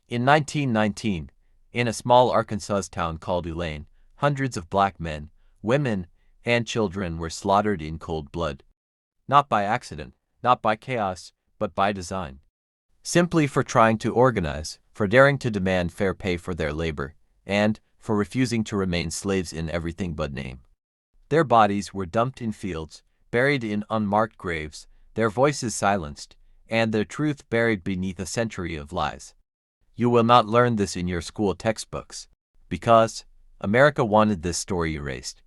In 1919, in a small Arkansas town called Elaine, hundreds of black men, women, and children were slaughtered in cold blood. Not by accident, not by chaos, but by design. Simply for trying to organize, for daring to demand fair pay for their labor, and for refusing to remain slaves in everything but name. Their bodies were dumped in fields, buried in unmarked graves, their voices silenced, and their truth buried beneath a century of lies. You will not learn this in your school textbooks, because America wanted this story erased.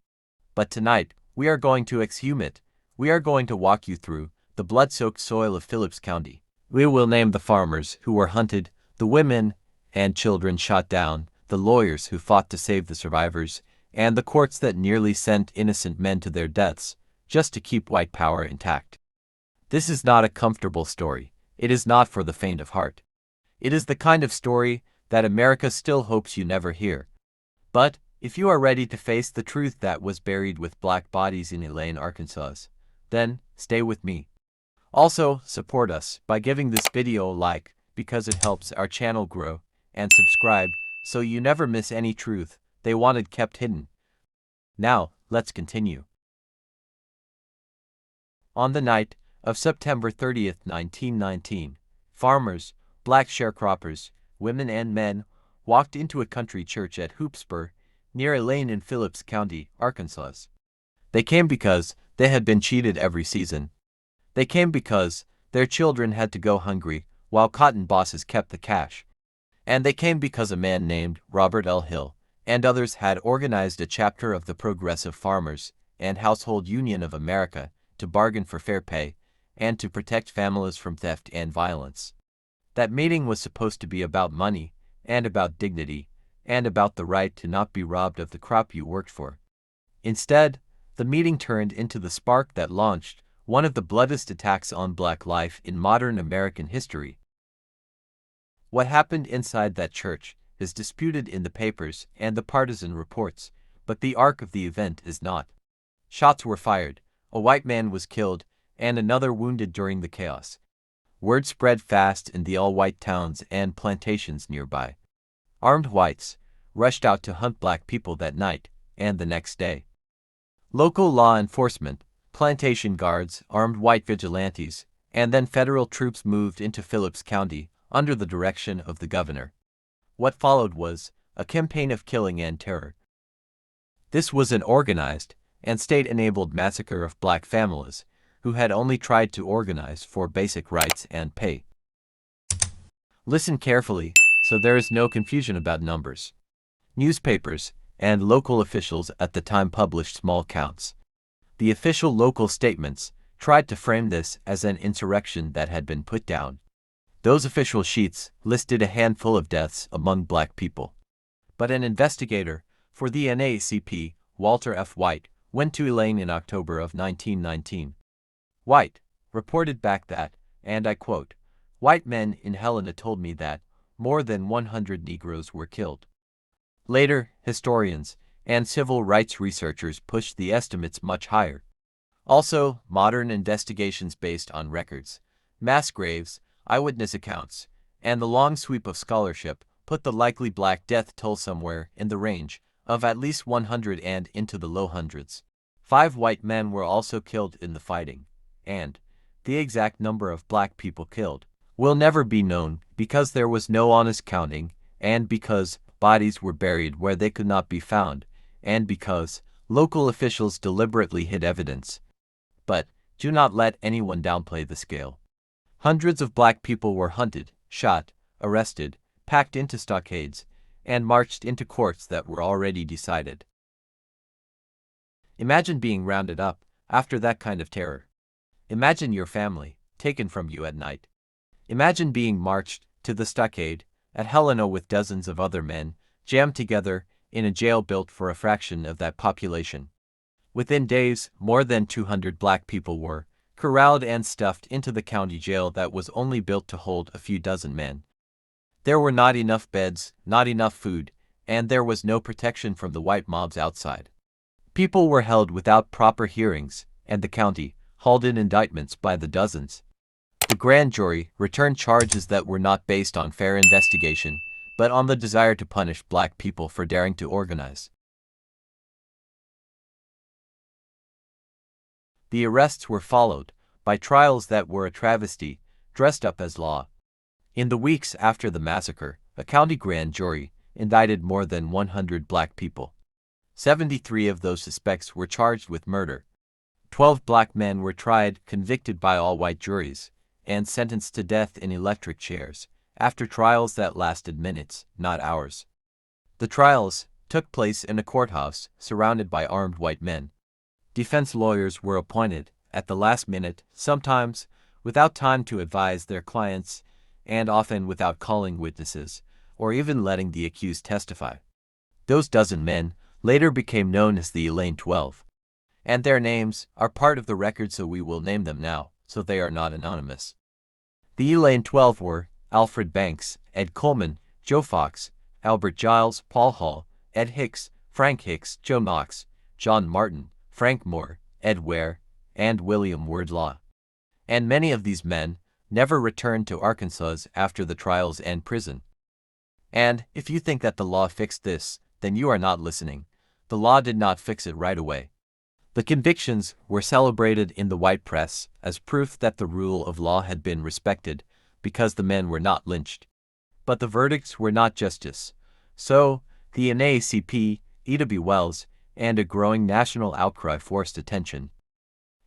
But tonight, we are going to exhume it. We are going to walk you through the blood-soaked soil of Phillips County. We will name the farmers who were hunted, the women and children shot down, the lawyers who fought to save the survivors, and the courts that nearly sent innocent men to their deaths, just to keep white power intact. This is not a comfortable story. It is not for the faint of heart. It is the kind of story that America still hopes you never hear. But if you are ready to face the truth that was buried with black bodies in Elaine, Arkansas, then stay with me. Also, support us by giving this video a like, because it helps our channel grow, and subscribe so you never miss any truth they wanted kept hidden. Now, let's continue. On the night of September 30th, 1919, farmers, black sharecroppers, women and men walked into a country church at Hoopspur, near Elaine in Phillips County, Arkansas. They came because they had been cheated every season. They came because their children had to go hungry while cotton bosses kept the cash. And they came because a man named Robert L. Hill and others had organized a chapter of the Progressive Farmers and Household Union of America to bargain for fair pay and to protect families from theft and violence. That meeting was supposed to be about money and about dignity and about the right to not be robbed of the crop you worked for. Instead, the meeting turned into the spark that launched one of the bloodiest attacks on black life in modern American history. What happened inside that church is disputed in the papers and the partisan reports, but the arc of the event is not. Shots were fired, a white man was killed, and another wounded during the chaos. Word spread fast in the all-white towns and plantations nearby. Armed whites rushed out to hunt black people that night and the next day. Local law enforcement, plantation guards, armed white vigilantes, and then federal troops moved into Phillips County under the direction of the governor. What followed was a campaign of killing and terror. This was an organized and state-enabled massacre of black families who had only tried to organize for basic rights and pay. Listen carefully so there is no confusion about numbers. Newspapers and local officials at the time published small counts. The official local statements tried to frame this as an insurrection that had been put down. Those official sheets listed a handful of deaths among black people. But an investigator for the NAACP, Walter F. White, went to Elaine in October of 1919. White reported back that, and I quote, "White men in Helena told me that more than 100 Negroes were killed." Later, historians and civil rights researchers pushed the estimates much higher. Also, modern investigations based on records, mass graves, eyewitness accounts, and the long sweep of scholarship put the likely black death toll somewhere in the range of at least 100 and into the low hundreds. 5 white men were also killed in the fighting, and the exact number of black people killed will never be known because there was no honest counting, and because bodies were buried where they could not be found, and because local officials deliberately hid evidence. But do not let anyone downplay the scale. Hundreds of black people were hunted, shot, arrested, packed into stockades, and marched into courts that were already decided. Imagine being rounded up after that kind of terror. Imagine your family taken from you at night. Imagine being marched to the stockade at Helena with dozens of other men jammed together in a jail built for a fraction of that population. Within days, more than 200 black people were corralled and stuffed into the county jail that was only built to hold a few dozen men. There were not enough beds, not enough food, and there was no protection from the white mobs outside. People were held without proper hearings, and the county hauled in indictments by the dozens. The grand jury returned charges that were not based on fair investigation, but on the desire to punish black people for daring to organize. The arrests were followed by trials that were a travesty, dressed up as law. In the weeks after the massacre, a county grand jury indicted more than 100 black people. 73 of those suspects were charged with murder. 12 black men were tried, convicted by all-white juries, and sentenced to death in electric chairs, after trials that lasted minutes, not hours. The trials took place in a courthouse surrounded by armed white men. Defense lawyers were appointed at the last minute, sometimes without time to advise their clients, and often without calling witnesses, or even letting the accused testify. Those dozen men later became known as the Elaine 12. And their names are part of the record, so we will name them now, so they are not anonymous. The Elaine 12 were Alfred Banks, Ed Coleman, Joe Fox, Albert Giles, Paul Hall, Ed Hicks, Frank Hicks, Joe Knox, John Martin, Frank Moore, Ed Ware, and William Wardlaw. And many of these men never returned to Arkansas after the trials and prison. And if you think that the law fixed this, then you are not listening. The law did not fix it right away. The convictions were celebrated in the white press as proof that the rule of law had been respected because the men were not lynched. But the verdicts were not justice. So, the NAACP, Ida B. Wells, and a growing national outcry forced attention.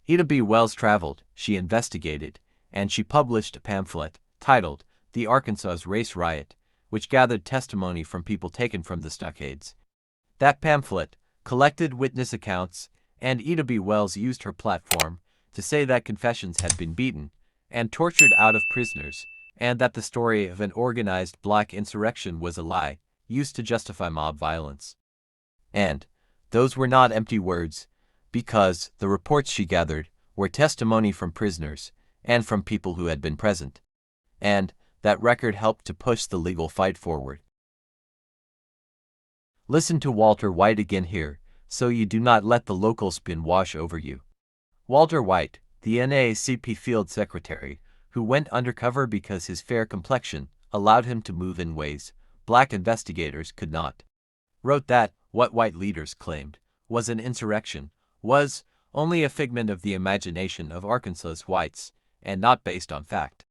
Ida B. Wells traveled, she investigated, and she published a pamphlet titled The Arkansas Race Riot, which gathered testimony from people taken from the stockades. That pamphlet collected witness accounts, and Ida B. Wells used her platform to say that confessions had been beaten and tortured out of prisoners, and that the story of an organized black insurrection was a lie used to justify mob violence. And those were not empty words, because the reports she gathered were testimony from prisoners and from people who had been present. And that record helped to push the legal fight forward. Listen to Walter White again here, so you do not let the local spin wash over you. Walter White, the NAACP field secretary, who went undercover because his fair complexion allowed him to move in ways black investigators could not, wrote that what white leaders claimed was an insurrection was only a figment of the imagination of Arkansas whites and not based on fact.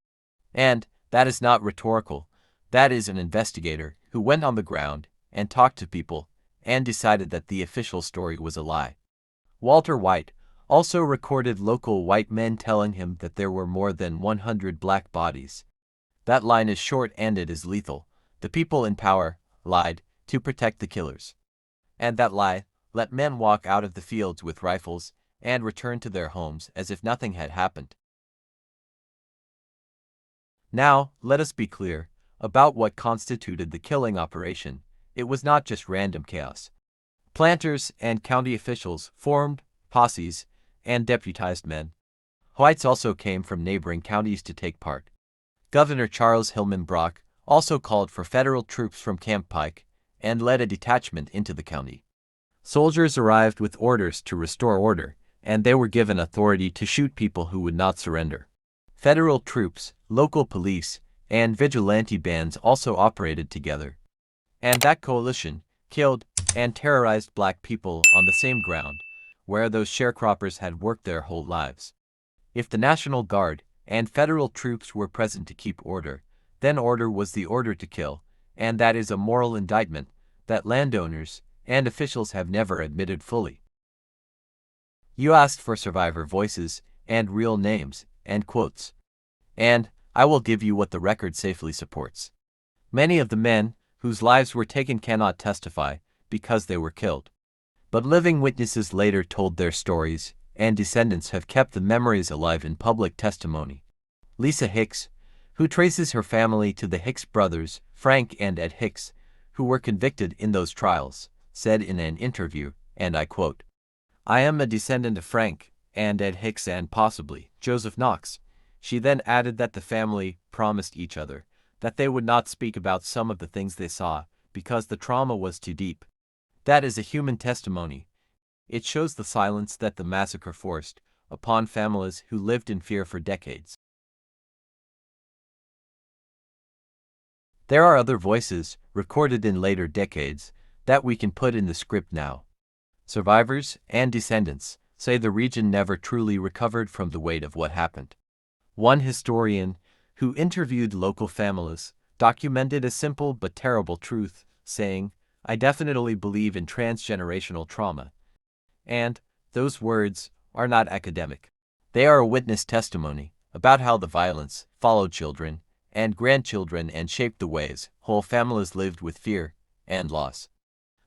And that is not rhetorical. That is an investigator who went on the ground and talked to people and decided that the official story was a lie. Walter White also recorded local white men telling him that there were more than 100 black bodies. That line is short and it is lethal. The people in power lied to protect the killers. And that lie let men walk out of the fields with rifles and return to their homes as if nothing had happened. Now, let us be clear about what constituted the killing operation. It was not just random chaos. Planters and county officials formed posses and deputized men. Whites also came from neighboring counties to take part. Governor Charles Hillman Brock also called for federal troops from Camp Pike and led a detachment into the county. Soldiers arrived with orders to restore order, and they were given authority to shoot people who would not surrender. Federal troops, local police, and vigilante bands also operated together. And that coalition killed and terrorized black people on the same ground where those sharecroppers had worked their whole lives. If the National Guard and federal troops were present to keep order, then order was the order to kill, and that is a moral indictment that landowners and officials have never admitted fully. You asked for survivor voices and real names and quotes. And I will give you what the record safely supports. Many of the men whose lives were taken cannot testify because they were killed. But living witnesses later told their stories, and descendants have kept the memories alive in public testimony. Lisa Hicks, who traces her family to the Hicks brothers, Frank and Ed Hicks, who were convicted in those trials, said in an interview, and I quote, "I am a descendant of Frank and Ed Hicks and possibly Joseph Knox." She then added that the family promised each other that they would not speak about some of the things they saw because the trauma was too deep. That is a human testimony. It shows the silence that the massacre forced upon families who lived in fear for decades. There are other voices, recorded in later decades, that we can put in the script now. Survivors and descendants say the region never truly recovered from the weight of what happened. One historian, who interviewed local families, documented a simple but terrible truth, saying, "I definitely believe in transgenerational trauma." And those words are not academic. They are a witness testimony about how the violence followed children and grandchildren and shaped the ways whole families lived with fear and loss.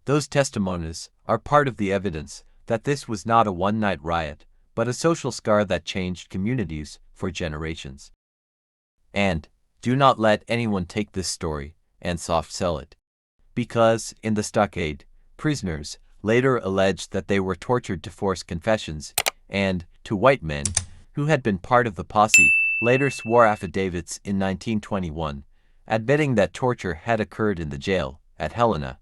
Those testimonies are part of the evidence that this was not a one-night riot, but a social scar that changed communities for generations. And do not let anyone take this story and soft sell it. Because, in the stockade, prisoners later alleged that they were tortured to force confessions, and, to white men, who had been part of the posse, later swore affidavits in 1921, admitting that torture had occurred in the jail at Helena.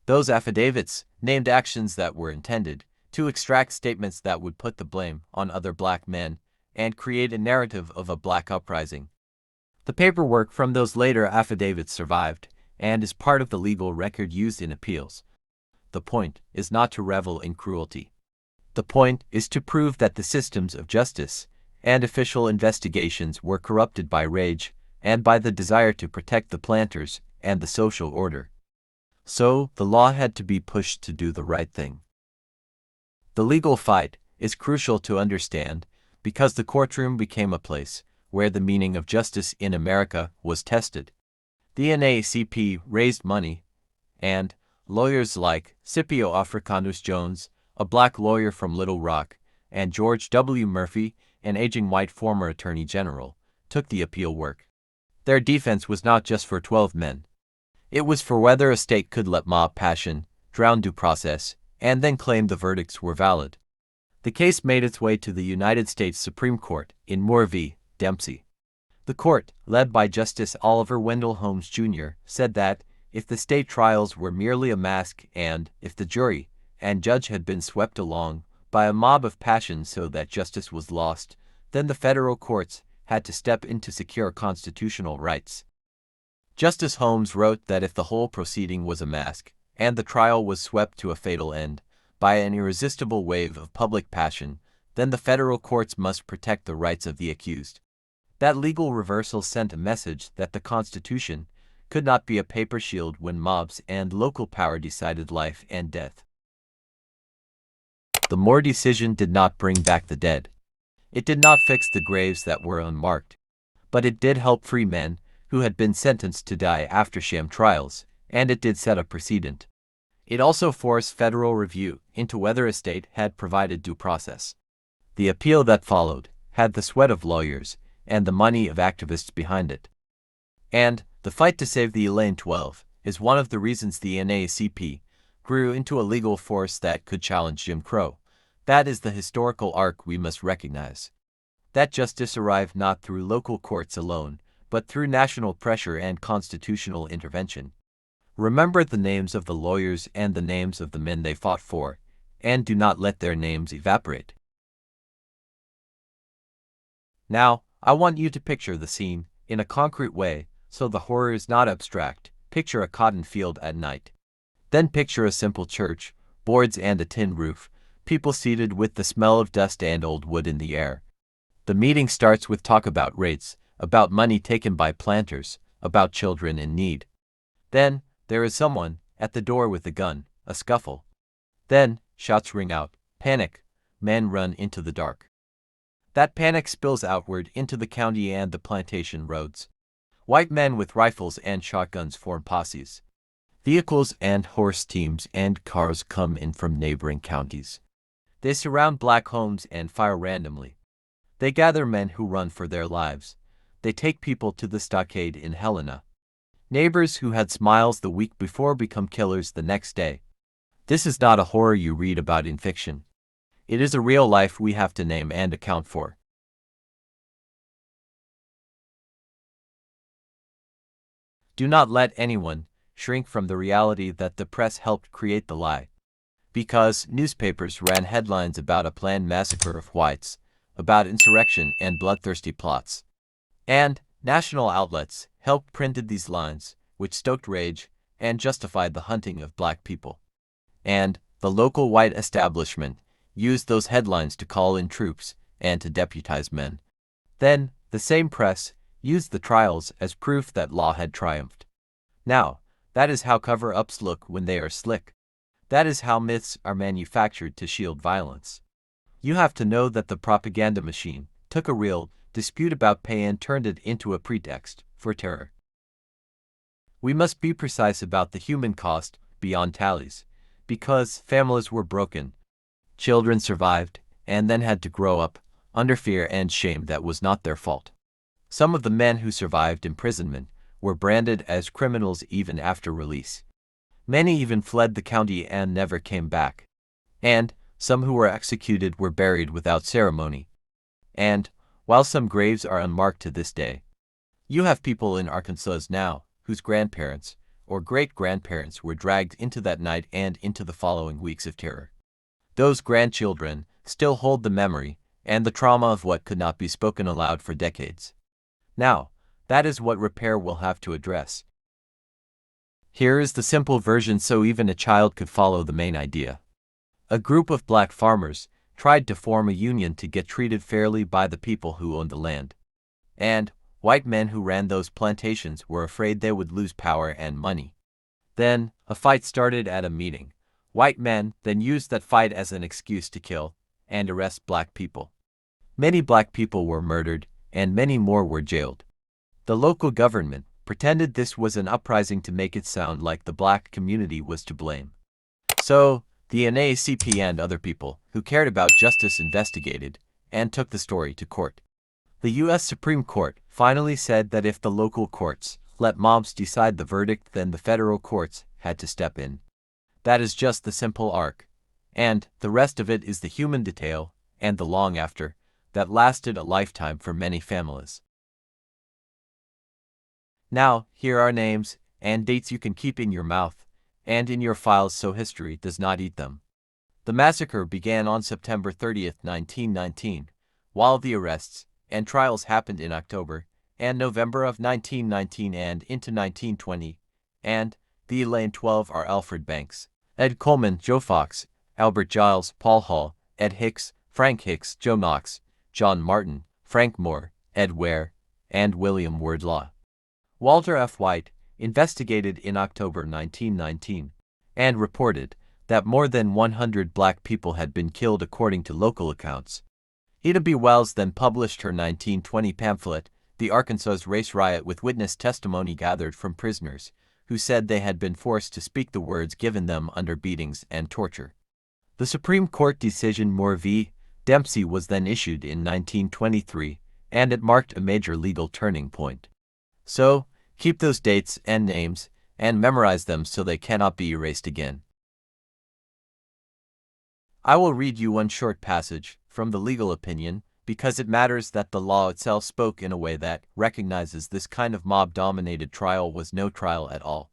Those affidavits named actions that were intended to extract statements that would put the blame on other black men and create a narrative of a black uprising. The paperwork from those later affidavits survived and is part of the legal record used in appeals. The point is not to revel in cruelty. The point is to prove that the systems of justice and official investigations were corrupted by rage and by the desire to protect the planters and the social order. So, the law had to be pushed to do the right thing. The legal fight is crucial to understand because the courtroom became a place where the meaning of justice in America was tested. The NAACP raised money, and lawyers like Scipio Africanus Jones, a black lawyer from Little Rock, and George W. Murphy, an aging white former attorney general, took the appeal work. Their defense was not just for 12 men. It was for whether a state could let mob passion drown due process and then claim the verdicts were valid. The case made its way to the United States Supreme Court in Moore v. Dempsey. The court, led by Justice Oliver Wendell Holmes Jr., said that if the state trials were merely a mask and if the jury and judge had been swept along by a mob of passion so that justice was lost, then the federal courts had to step in to secure constitutional rights. Justice Holmes wrote that if the whole proceeding was a mask and the trial was swept to a fatal end by an irresistible wave of public passion, then the federal courts must protect the rights of the accused. That legal reversal sent a message that the Constitution could not be a paper shield when mobs and local power decided life and death. The Moore decision did not bring back the dead. It did not fix the graves that were unmarked. But it did help free men who had been sentenced to die after sham trials, and it did set a precedent. It also forced federal review into whether a state had provided due process. The appeal that followed had the sweat of lawyers and the money of activists behind it. And the fight to save the Elaine 12 is one of the reasons the NAACP grew into a legal force that could challenge Jim Crow. That is the historical arc we must recognize. That justice arrived not through local courts alone, but through national pressure and constitutional intervention. Remember the names of the lawyers and the names of the men they fought for, and do not let their names evaporate. Now, I want you to picture the scene in a concrete way, so the horror is not abstract. Picture a cotton field at night. Then picture a simple church, boards and a tin roof, people seated with the smell of dust and old wood in the air. The meeting starts with talk about rates, about money taken by planters, about children in need. Then, there is someone at the door with a gun, a scuffle. Then, shouts ring out, panic, men run into the dark. That panic spills outward into the county and the plantation roads. White men with rifles and shotguns form posses. Vehicles and horse teams and cars come in from neighboring counties. They surround black homes and fire randomly. They gather men who run for their lives. They take people to the stockade in Helena. Neighbors who had smiles the week before become killers the next day. This is not a horror you read about in fiction. It is a real life we have to name and account for. Do not let anyone shrink from the reality that the press helped create the lie. Because newspapers ran headlines about a planned massacre of whites, about insurrection and bloodthirsty plots. And national outlets helped printed these lines, which stoked rage and justified the hunting of black people. And the local white establishment used those headlines to call in troops and to deputize men. Then, the same press used the trials as proof that law had triumphed. Now, that is how cover-ups look when they are slick. That is how myths are manufactured to shield violence. You have to know that the propaganda machine took a real dispute about pay and turned it into a pretext for terror. We must be precise about the human cost beyond tallies, because families were broken, children survived, and then had to grow up under fear and shame that was not their fault. Some of the men who survived imprisonment were branded as criminals even after release. Many even fled the county and never came back. And some who were executed were buried without ceremony. And, while some graves are unmarked to this day, you have people in Arkansas now whose grandparents or great-grandparents were dragged into that night and into the following weeks of terror. Those grandchildren still hold the memory and the trauma of what could not be spoken aloud for decades. Now, that is what repair will have to address. Here is the simple version so even a child could follow the main idea. A group of black farmers tried to form a union to get treated fairly by the people who owned the land. And white men who ran those plantations were afraid they would lose power and money. Then, a fight started at a meeting. White men then used that fight as an excuse to kill and arrest black people. Many black people were murdered, and many more were jailed. The local government pretended this was an uprising to make it sound like the black community was to blame. So, the NAACP and other people who cared about justice investigated and took the story to court. The U.S. Supreme Court finally said that if the local courts let mobs decide the verdict, then the federal courts had to step in. That is just the simple arc. And the rest of it is the human detail and the long after that lasted a lifetime for many families. Now, here are names and dates you can keep in your mouth and in your files so history does not eat them. The massacre began on September 30th, 1919, while the arrests and trials happened in October and November of 1919 and into 1920, and the Elaine 12 are Alfred Banks, Ed Coleman, Joe Fox, Albert Giles, Paul Hall, Ed Hicks, Frank Hicks, Joe Knox, John Martin, Frank Moore, Ed Ware, and William Wardlaw. Walter F. White investigated in October 1919 and reported that more than 100 black people had been killed according to local accounts. Ida B. Wells then published her 1920 pamphlet, The Arkansas Race Riot, with witness testimony gathered from prisoners who said they had been forced to speak the words given them under beatings and torture. The Supreme Court decision Moore v. Dempsey was then issued in 1923, and it marked a major legal turning point. So, keep those dates and names, and memorize them so they cannot be erased again. I will read you one short passage from the legal opinion, because it matters that the law itself spoke in a way that recognizes this kind of mob-dominated trial was no trial at all.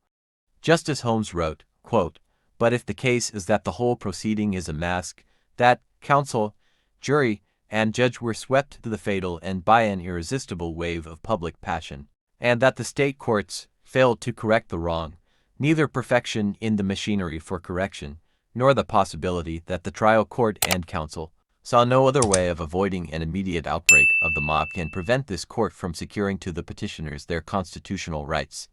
Justice Holmes wrote, quote, "But if the case is that the whole proceeding is a mask, that counsel, jury, and judge were swept to the fatal end by an irresistible wave of public passion, and that the state courts failed to correct the wrong, neither perfection in the machinery for correction, nor the possibility that the trial court and counsel saw no other way of avoiding an immediate outbreak of the mob can prevent this court from securing to the petitioners their constitutional rights.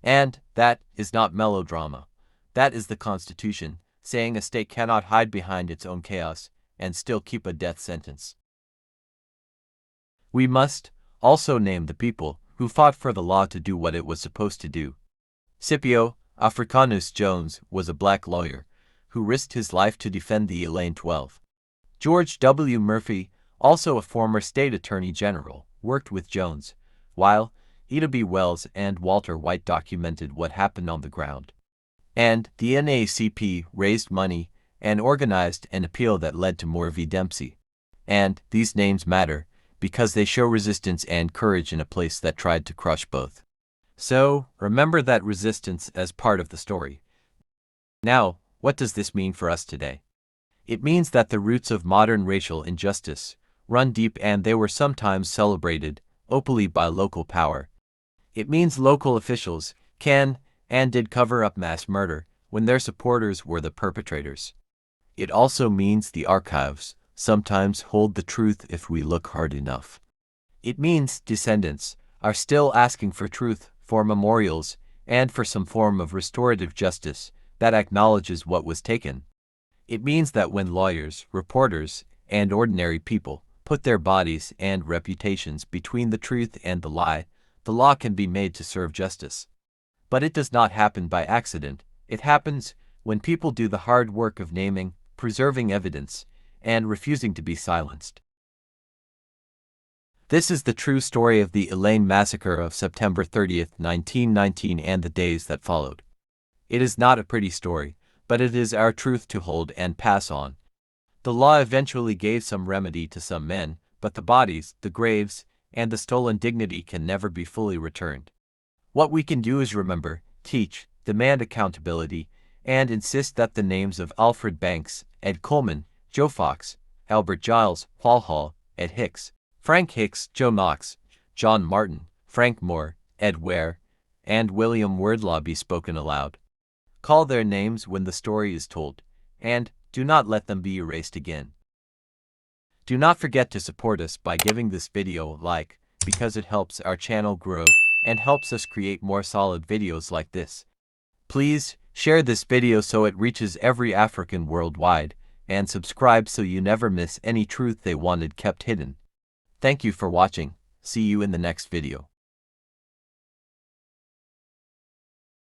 And that is not melodrama. That is the Constitution, saying a state cannot hide behind its own chaos and still keep a death sentence." We must also name the people who fought for the law to do what it was supposed to do. Scipio Africanus Jones was a black lawyer who risked his life to defend the Elaine 12. George W. Murphy, also a former state attorney general, worked with Jones, while Ida B. Wells and Walter White documented what happened on the ground. And the NAACP raised money and organized an appeal that led to Moore v. Dempsey. And these names matter because they show resistance and courage in a place that tried to crush both. So, remember that resistance as part of the story. Now, what does this mean for us today? It means that the roots of modern racial injustice run deep, and they were sometimes celebrated openly by local power. It means local officials can and did cover up mass murder when their supporters were the perpetrators. It also means the archives sometimes hold the truth if we look hard enough. It means descendants are still asking for truth, for memorials, and for some form of restorative justice that acknowledges what was taken. It means that when lawyers, reporters, and ordinary people put their bodies and reputations between the truth and the lie, the law can be made to serve justice. But it does not happen by accident. It happens when people do the hard work of naming, preserving evidence, and refusing to be silenced. This is the true story of the Elaine Massacre of September 30th, 1919 and the days that followed. It is not a pretty story, but it is our truth to hold and pass on. The law eventually gave some remedy to some men, but the bodies, the graves, and the stolen dignity can never be fully returned. What we can do is remember, teach, demand accountability, and insist that the names of Alfred Banks, Ed Coleman, Joe Fox, Albert Giles, Paul Hall, Ed Hicks, Frank Hicks, Joe Knox, John Martin, Frank Moore, Ed Ware, and William Wordlaw be spoken aloud. Call their names when the story is told, and do not let them be erased again. Do not forget to support us by giving this video a like, because it helps our channel grow and helps us create more solid videos like this. Please share this video so it reaches every African worldwide, and subscribe so you never miss any truth they wanted kept hidden. Thank you for watching. See you in the next video.